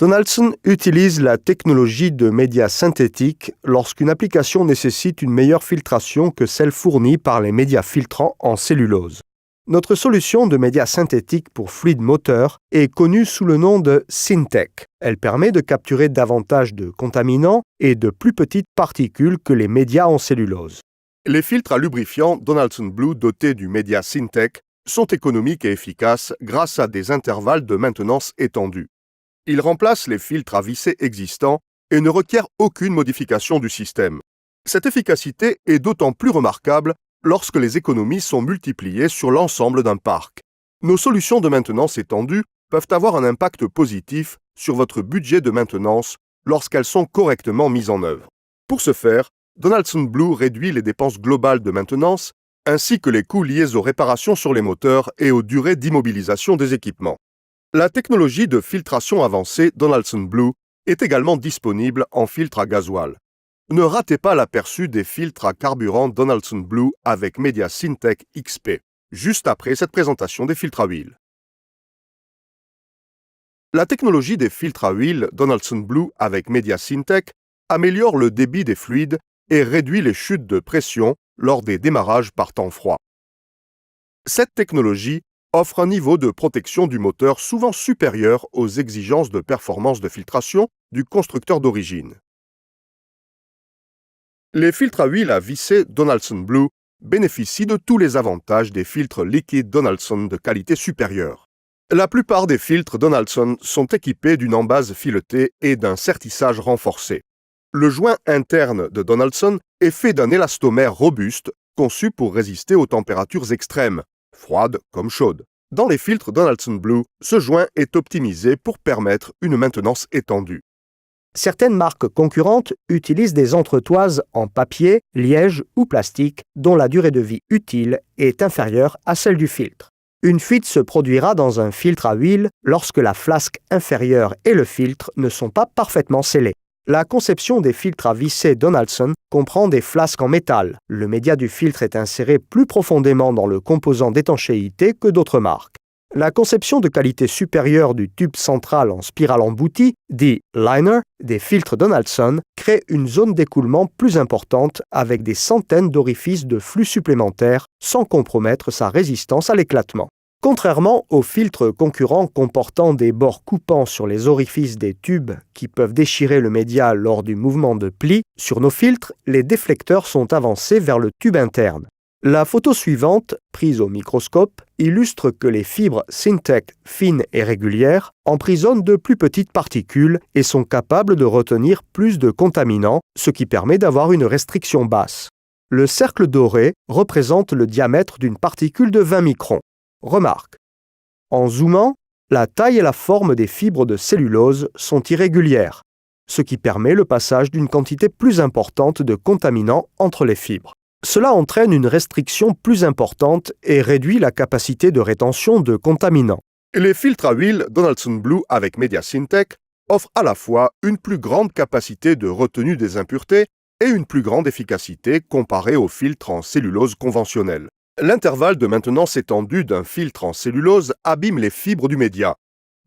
Donaldson utilise la technologie de médias synthétiques lorsqu'une application nécessite une meilleure filtration que celle fournie par les médias filtrants en cellulose. Notre solution de médias synthétiques pour fluides moteurs est connue sous le nom de Syntec. Elle permet de capturer davantage de contaminants et de plus petites particules que les médias en cellulose. Les filtres à lubrifiant Donaldson Blue dotés du média Syntec sont économiques et efficaces grâce à des intervalles de maintenance étendus. Ils remplacent les filtres à visser existants et ne requièrent aucune modification du système. Cette efficacité est d'autant plus remarquable lorsque les économies sont multipliées sur l'ensemble d'un parc. Nos solutions de maintenance étendue peuvent avoir un impact positif sur votre budget de maintenance lorsqu'elles sont correctement mises en œuvre. Pour ce faire, Donaldson Blue réduit les dépenses globales de maintenance ainsi que les coûts liés aux réparations sur les moteurs et aux durées d'immobilisation des équipements. La technologie de filtration avancée Donaldson Blue est également disponible en filtre à gasoil. Ne ratez pas l'aperçu des filtres à carburant Donaldson Blue avec média Syntec XP, juste après cette présentation des filtres à huile. La technologie des filtres à huile Donaldson Blue avec média Syntec améliore le débit des fluides et réduit les chutes de pression lors des démarrages par temps froid. Cette technologie offre un niveau de protection du moteur souvent supérieur aux exigences de performance de filtration du constructeur d'origine. Les filtres à huile à visser Donaldson Blue bénéficient de tous les avantages des filtres liquides Donaldson de qualité supérieure. La plupart des filtres Donaldson sont équipés d'une embase filetée et d'un sertissage renforcé. Le joint interne de Donaldson est fait d'un élastomère robuste conçu pour résister aux températures extrêmes, froides comme chaudes. Dans les filtres Donaldson Blue, ce joint est optimisé pour permettre une maintenance étendue. Certaines marques concurrentes utilisent des entretoises en papier, liège ou plastique dont la durée de vie utile est inférieure à celle du filtre. Une fuite se produira dans un filtre à huile lorsque la flasque inférieure et le filtre ne sont pas parfaitement scellés. La conception des filtres à visser Donaldson comprend des flasques en métal. Le média du filtre est inséré plus profondément dans le composant d'étanchéité que d'autres marques. La conception de qualité supérieure du tube central en spirale emboutie, dit liner, des filtres Donaldson crée une zone d'écoulement plus importante avec des centaines d'orifices de flux supplémentaires sans compromettre sa résistance à l'éclatement. Contrairement aux filtres concurrents comportant des bords coupants sur les orifices des tubes qui peuvent déchirer le média lors du mouvement de pli, sur nos filtres, les déflecteurs sont avancés vers le tube interne. La photo suivante, prise au microscope, illustre que les fibres Syntec fines et régulières emprisonnent de plus petites particules et sont capables de retenir plus de contaminants, ce qui permet d'avoir une restriction basse. Le cercle doré représente le diamètre d'une particule de 20 microns. Remarque. En zoomant, la taille et la forme des fibres de cellulose sont irrégulières, ce qui permet le passage d'une quantité plus importante de contaminants entre les fibres. Cela entraîne une restriction plus importante et réduit la capacité de rétention de contaminants. Les filtres à huile Donaldson Blue avec média Syntec offrent à la fois une plus grande capacité de retenue des impuretés et une plus grande efficacité comparée aux filtres en cellulose conventionnelle. L'intervalle de maintenance étendue d'un filtre en cellulose abîme les fibres du média.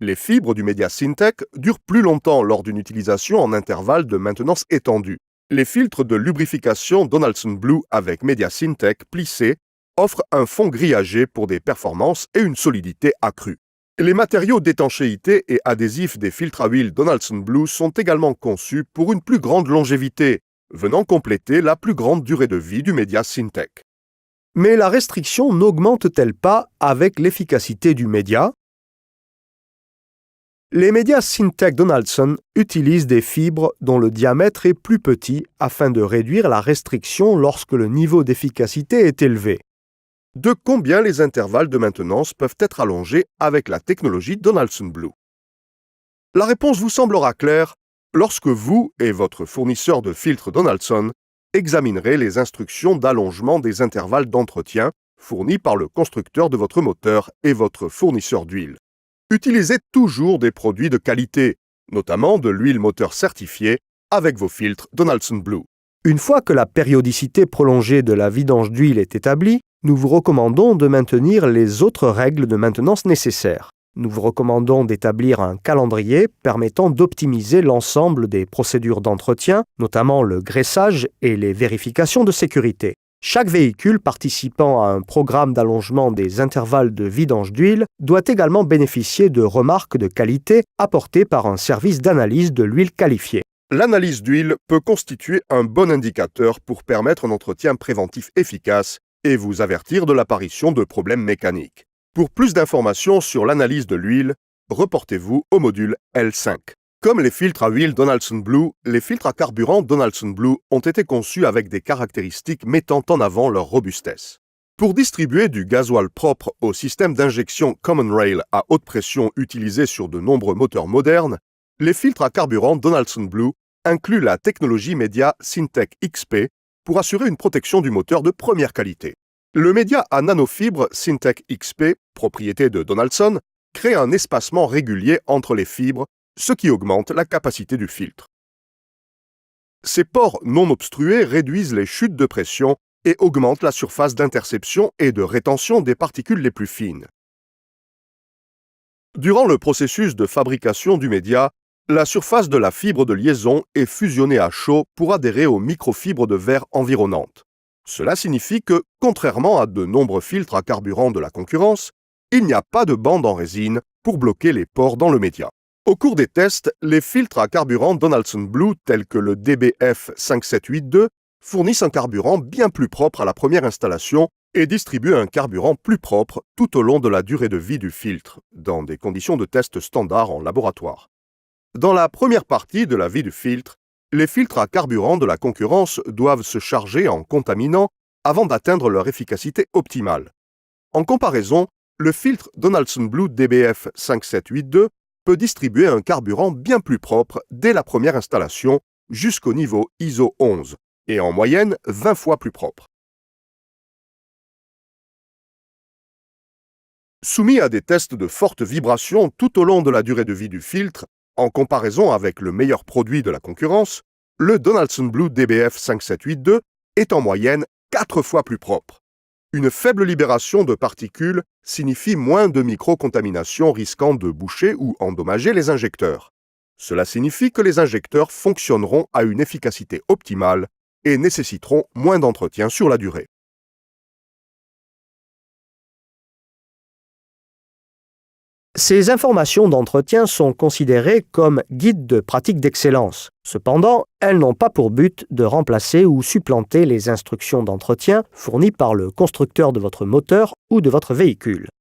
Les fibres du média Syntec durent plus longtemps lors d'une utilisation en intervalle de maintenance étendue. Les filtres de lubrification Donaldson Blue avec média Syntec plissés offrent un fond grillagé pour des performances et une solidité accrue. Les matériaux d'étanchéité et adhésifs des filtres à huile Donaldson Blue sont également conçus pour une plus grande longévité, venant compléter la plus grande durée de vie du média Syntec. Mais la restriction n'augmente-t-elle pas avec l'efficacité du média? Les médias Syntec Donaldson utilisent des fibres dont le diamètre est plus petit afin de réduire la restriction lorsque le niveau d'efficacité est élevé. De combien les intervalles de maintenance peuvent être allongés avec la technologie Donaldson Blue? La réponse vous semblera claire lorsque vous et votre fournisseur de filtres Donaldson examinerez les instructions d'allongement des intervalles d'entretien fournies par le constructeur de votre moteur et votre fournisseur d'huile. Utilisez toujours des produits de qualité, notamment de l'huile moteur certifiée, avec vos filtres Donaldson Blue. Une fois que la périodicité prolongée de la vidange d'huile est établie, nous vous recommandons de maintenir les autres règles de maintenance nécessaires. Nous vous recommandons d'établir un calendrier permettant d'optimiser l'ensemble des procédures d'entretien, notamment le graissage et les vérifications de sécurité. Chaque véhicule participant à un programme d'allongement des intervalles de vidange d'huile doit également bénéficier de remarques de qualité apportées par un service d'analyse de l'huile qualifié. L'analyse d'huile peut constituer un bon indicateur pour permettre un entretien préventif efficace et vous avertir de l'apparition de problèmes mécaniques. Pour plus d'informations sur l'analyse de l'huile, reportez-vous au module L5. Comme les filtres à huile Donaldson Blue, les filtres à carburant Donaldson Blue ont été conçus avec des caractéristiques mettant en avant leur robustesse. Pour distribuer du gasoil propre au système d'injection Common Rail à haute pression utilisé sur de nombreux moteurs modernes, les filtres à carburant Donaldson Blue incluent la technologie média Syntec XP pour assurer une protection du moteur de première qualité. Le média à nanofibres Syntec XP, propriété de Donaldson, crée un espacement régulier entre les fibres, ce qui augmente la capacité du filtre. Ces pores non obstrués réduisent les chutes de pression et augmentent la surface d'interception et de rétention des particules les plus fines. Durant le processus de fabrication du média, la surface de la fibre de liaison est fusionnée à chaud pour adhérer aux microfibres de verre environnantes. Cela signifie que, contrairement à de nombreux filtres à carburant de la concurrence, il n'y a pas de bande en résine pour bloquer les pores dans le média. Au cours des tests, les filtres à carburant Donaldson Blue tels que le DBF 5782 fournissent un carburant bien plus propre à la première installation et distribuent un carburant plus propre tout au long de la durée de vie du filtre, dans des conditions de test standards en laboratoire. Dans la première partie de la vie du filtre, les filtres à carburant de la concurrence doivent se charger en contaminants avant d'atteindre leur efficacité optimale. En comparaison, le filtre Donaldson Blue DBF 5782 peut distribuer un carburant bien plus propre dès la première installation jusqu'au niveau ISO 11 et en moyenne 20 fois plus propre. Soumis à des tests de forte vibration tout au long de la durée de vie du filtre, en comparaison avec le meilleur produit de la concurrence, le Donaldson Blue DBF 5782 est en moyenne 4 fois plus propre. Une faible libération de particules signifie moins de microcontamination risquant de boucher ou endommager les injecteurs. Cela signifie que les injecteurs fonctionneront à une efficacité optimale et nécessiteront moins d'entretien sur la durée. Ces informations d'entretien sont considérées comme guides de pratique d'excellence. Cependant, elles n'ont pas pour but de remplacer ou supplanter les instructions d'entretien fournies par le constructeur de votre moteur ou de votre véhicule.